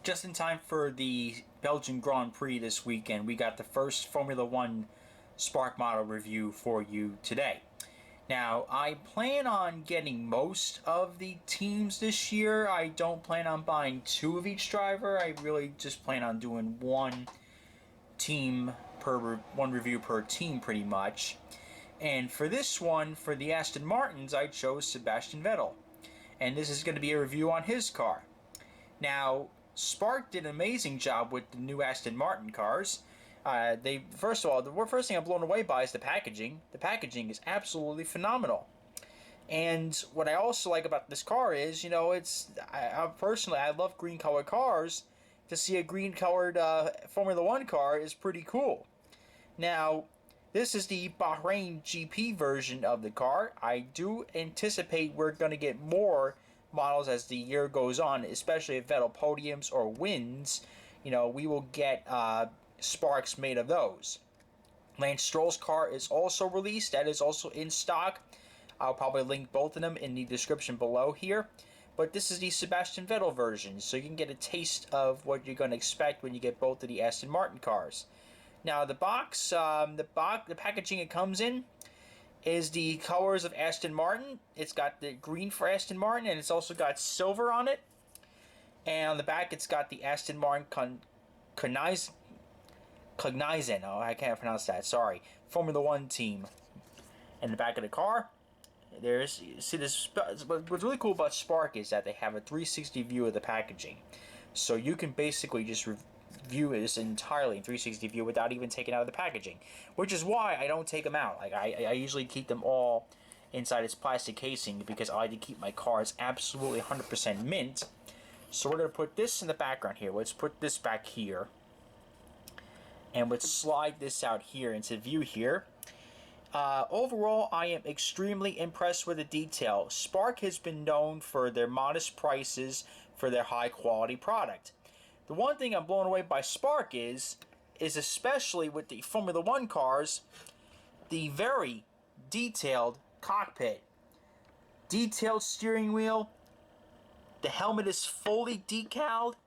Just in time for the Belgian Grand Prix this weekend, we got the first Formula One Spark model review for you today. Now, I plan on getting most of the teams this year. I don't plan on buying two of each driver. I really just plan on doing one review per team pretty much. And for this one, for the Aston Martins, I chose Sebastian Vettel. And this is going to be a review on his car. Now, Spark did an amazing job with the new Aston Martin cars. First of all, the first thing I'm blown away by is the packaging. The packaging is absolutely phenomenal. And what I also like about this car is, I love green colored cars. To see a green colored Formula One car is pretty cool. Now, this is the Bahrain GP version of the car. I do anticipate we're going to get more models as the year goes on, especially if Vettel podiums or wins. We will get Sparks made of those. Lance Stroll's car is also released. That is also in stock. I'll probably link both of them in the description below here. But this is the Sebastian Vettel version, so you can get a taste of what you're going to expect when you get both of the Aston Martin cars. Now, the packaging it comes in is the colors of Aston Martin. It's got the green for Aston Martin, and it's also got silver on it. And on the back, it's got the Aston Martin Cognizant. Oh, I can't pronounce that. Sorry. Formula One team. In the back of the car, what's really cool about Spark is that they have a 360 view of the packaging. So you can basically just view this entirely in 360 view without even taking out of the packaging, which is why I don't take them out. I usually keep them all inside its plastic casing because I like to keep my cars absolutely 100% mint. So we're going to put this in the background here. Let's put this back here, and let's slide this out here into view here. Overall, I am extremely impressed with the detail. Spark has been known for their modest prices for their high quality product. The one thing I'm blown away by Spark is especially with the Formula One cars, the very detailed cockpit. Detailed steering wheel. The helmet is fully decaled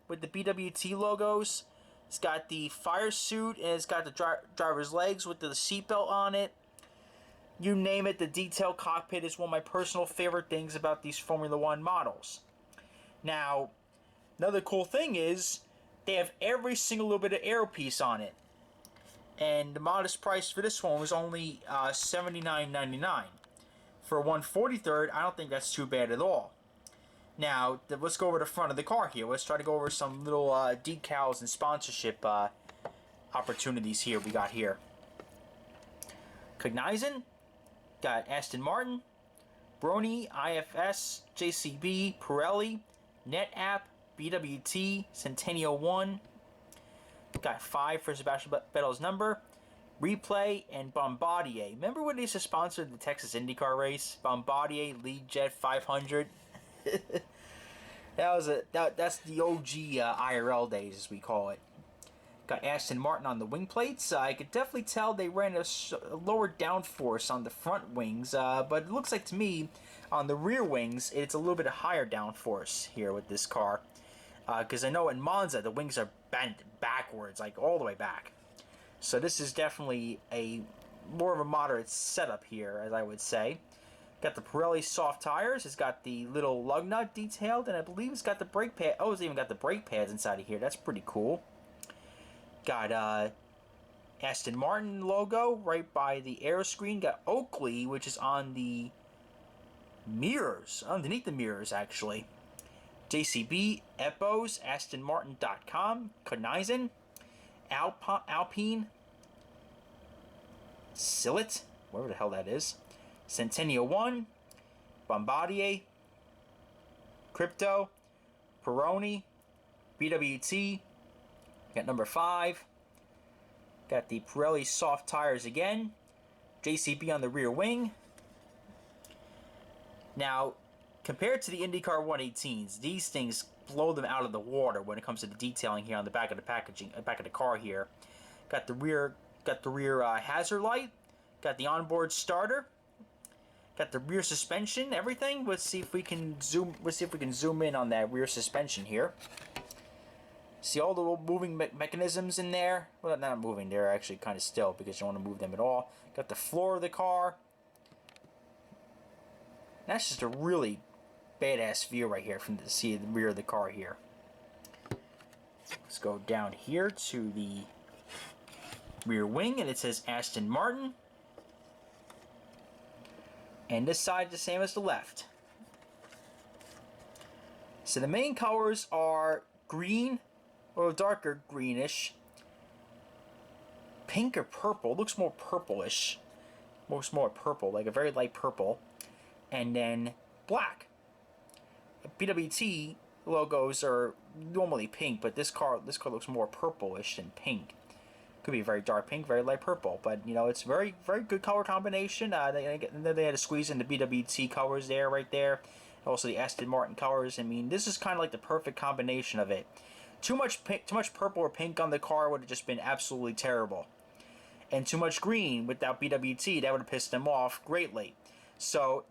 with the BWT logos. It's got the fire suit, and it's got the driver's legs with the seatbelt on it. You name it, the detailed cockpit is one of my personal favorite things about these Formula One models. Now, another cool thing is they have every single little bit of aeropiece on it. And the modest price for this one was only $79.99. For 1/43rd, I don't think that's too bad at all. Now, let's go over the front of the car here. Let's try to go over some little decals and sponsorship opportunities here we got here. Cognizant, got Aston Martin, Brony, IFS, JCB, Pirelli, NetApp, BWT, Centennial 1. Got 5 for Sebastian Vettel's number. Replay and Bombardier. Remember when they used to sponsor the Texas IndyCar race? Bombardier Lead Jet 500. That's the OG IRL days, as we call it. Got Aston Martin on the wing plates. I could definitely tell they ran a lower downforce on the front wings, but it looks like to me on the rear wings it's a little bit higher downforce here with this car. Because I know in Monza the wings are bent backwards, like all the way back. So this is definitely more of a moderate setup here, as I would say. Got the Pirelli soft tires. It's got the little lug nut detailed, and I believe it's got the brake pad. Oh, it's even got the brake pads inside of here. That's pretty cool. Got Aston Martin logo right by the aero screen. Got Oakley, which is on the mirrors, underneath the mirrors actually. JCB, Epos, AstonMartin.com, Cognizant, Alpine, Sillet, wherever the hell that is, Centennial 1, Bombardier, Crypto, Peroni, BWT, got number 5, got the Pirelli soft tires again, JCB on the rear wing. Now, compared to the IndyCar 118s, these things blow them out of the water when it comes to the detailing here on the back of the packaging, back of the car here. Got the rear hazard light, got the onboard starter, got the rear suspension, everything. Let's see if we can zoom in on that rear suspension here. See all the little moving mechanisms in there? Well, not moving, they're actually kind of still because you don't want to move them at all. Got the floor of the car. That's just a really badass view right here from the rear of the car here. Let's go down here to the rear wing, and it says Aston Martin. And this side is the same as the left. So the main colors are green, or darker greenish, pink or purple. Looks more purplish. Looks more purple, like a very light purple. And then black. BWT logos are normally pink, but this car looks more purplish than pink. Could be very dark pink, very light purple, but you know, it's very good color combination. They had to squeeze in the BWT colors there, right there. Also the Aston Martin colors. I mean, this is kind of like the perfect combination of it. Too much pink, too much purple or pink on the car would have just been absolutely terrible. And too much green without BWT, that would have pissed them off greatly. So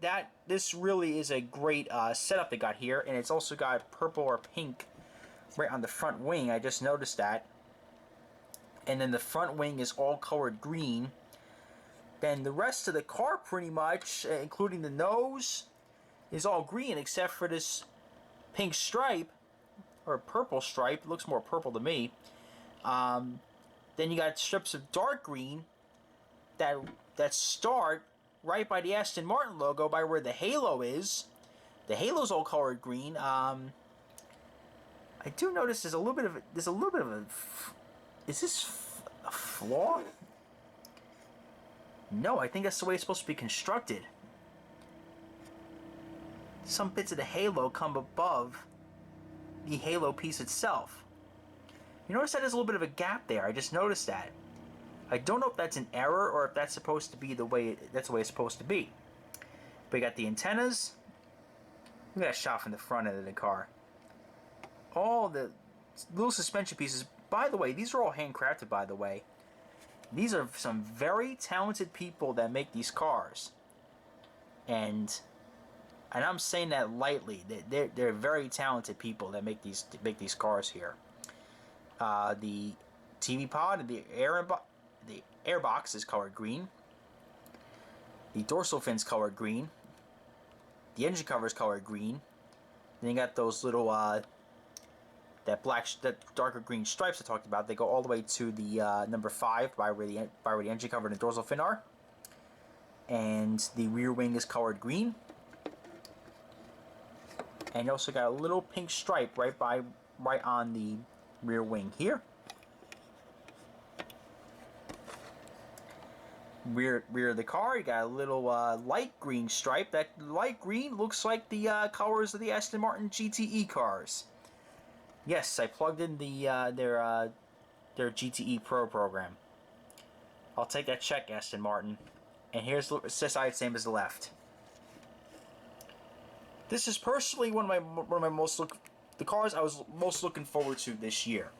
this really is a great setup they got here, and it's also got purple or pink right on the front wing. I just noticed that. And then the front wing is all colored green. Then the rest of the car, pretty much, including the nose, is all green except for this pink stripe or purple stripe. It looks more purple to me. Then you got strips of dark green that start right by the Aston Martin logo, by where the halo is. The halo's all colored green. I do notice there's a little bit of a. Is this a flaw? No, I think that's the way it's supposed to be constructed. Some bits of the halo come above the halo piece itself. You notice that there's a little bit of a gap there. I just noticed that. I don't know if that's an error or if that's supposed to be the way it's supposed to be. But you got the antennas. Look at that shot from the front end of the car. All the little suspension pieces. By the way, these are all handcrafted, by the way. These are some very talented people that make these cars. And I'm saying that lightly. They're very talented people that make these cars here. The TV pod and the airbox is colored green. The dorsal fin's colored green. The engine cover is colored green. Then you got those little that darker green stripes I talked about. They go all the way to the number 5 by where the engine cover and the dorsal fin are. And the rear wing is colored green. And you also got a little pink stripe right on the rear wing here. Rear of the car, you got a little light green stripe. That light green looks like the colors of the Aston Martin GTE cars. Yes, I plugged in their GTE Pro program. I'll take that check, Aston Martin. And here's the side, same as the left. This is personally one of my the cars I was most looking forward to this year.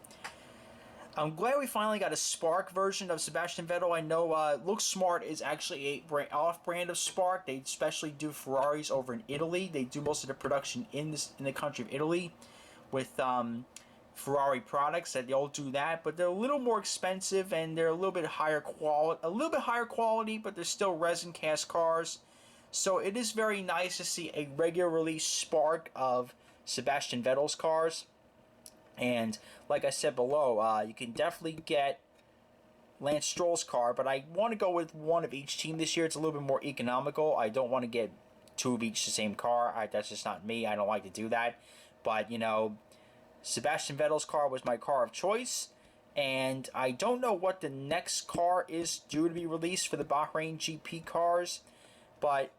I'm glad we finally got a Spark version of Sebastian Vettel. I know Look Smart is actually a off-brand of Spark. They especially do Ferraris over in Italy. They do most of the production in the country of Italy with Ferrari products. That they all do that, but they're a little more expensive and they're a little bit higher quality, but they're still resin cast cars. So it is very nice to see a regular release Spark of Sebastian Vettel's cars. And like I said below, you can definitely get Lance Stroll's car, but I want to go with one of each team this year. It's a little bit more economical. I don't want to get two of each the same car. That's just not me. I don't like to do that. But, you know, Sebastian Vettel's car was my car of choice. And I don't know what the next car is due to be released for the Bahrain GP cars. But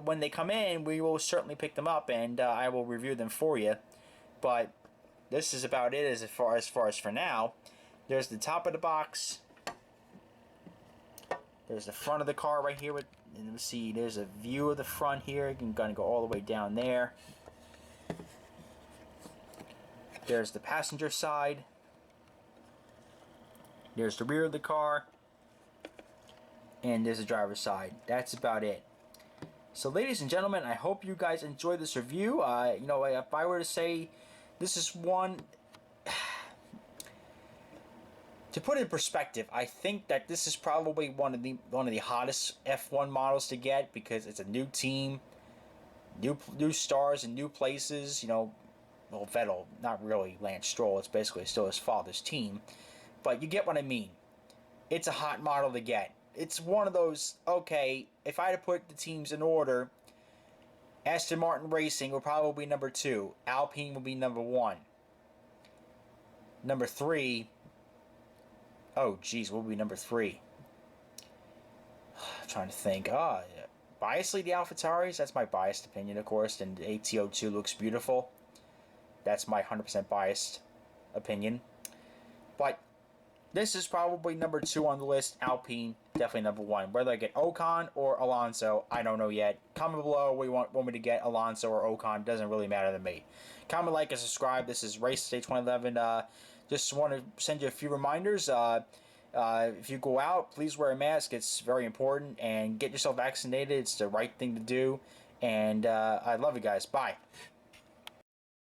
when they come in, we will certainly pick them up and I will review them for you. But this is about it as far as for now. There's the top of the box. There's the front of the car right here. And let's see, there's a view of the front here. You can kind of go all the way down there. There's the passenger side. There's the rear of the car. And there's the driver's side. That's about it. So ladies and gentlemen, I hope you guys enjoyed this review. You know, if I were to say this is one, To put it in perspective, I think that this is probably one of the hottest F1 models to get, because it's a new team, new stars and new places. You know, well, Vettel, not really Lance Stroll. It's basically still his father's team, but you get what I mean. It's a hot model to get. It's one of those, okay, if I had to put the teams in order, Aston Martin Racing would probably be number 2. Alpine would be number 1. Number 3, oh geez, what would be number 3? I'm trying to think. Biasly the AlphaTauris, that's my biased opinion, of course, and the ATO2 looks beautiful. That's my 100% biased opinion. But this is probably number 2 on the list. Alpine, definitely number 1. Whether I get Ocon or Alonso, I don't know yet. Comment below what you want me to get, Alonso or Ocon. Doesn't really matter to me. Comment, like, and subscribe. This is Race Day 2011. Just want to send you a few reminders. If you go out, please wear a mask. It's very important. And get yourself vaccinated. It's the right thing to do. And I love you guys. Bye.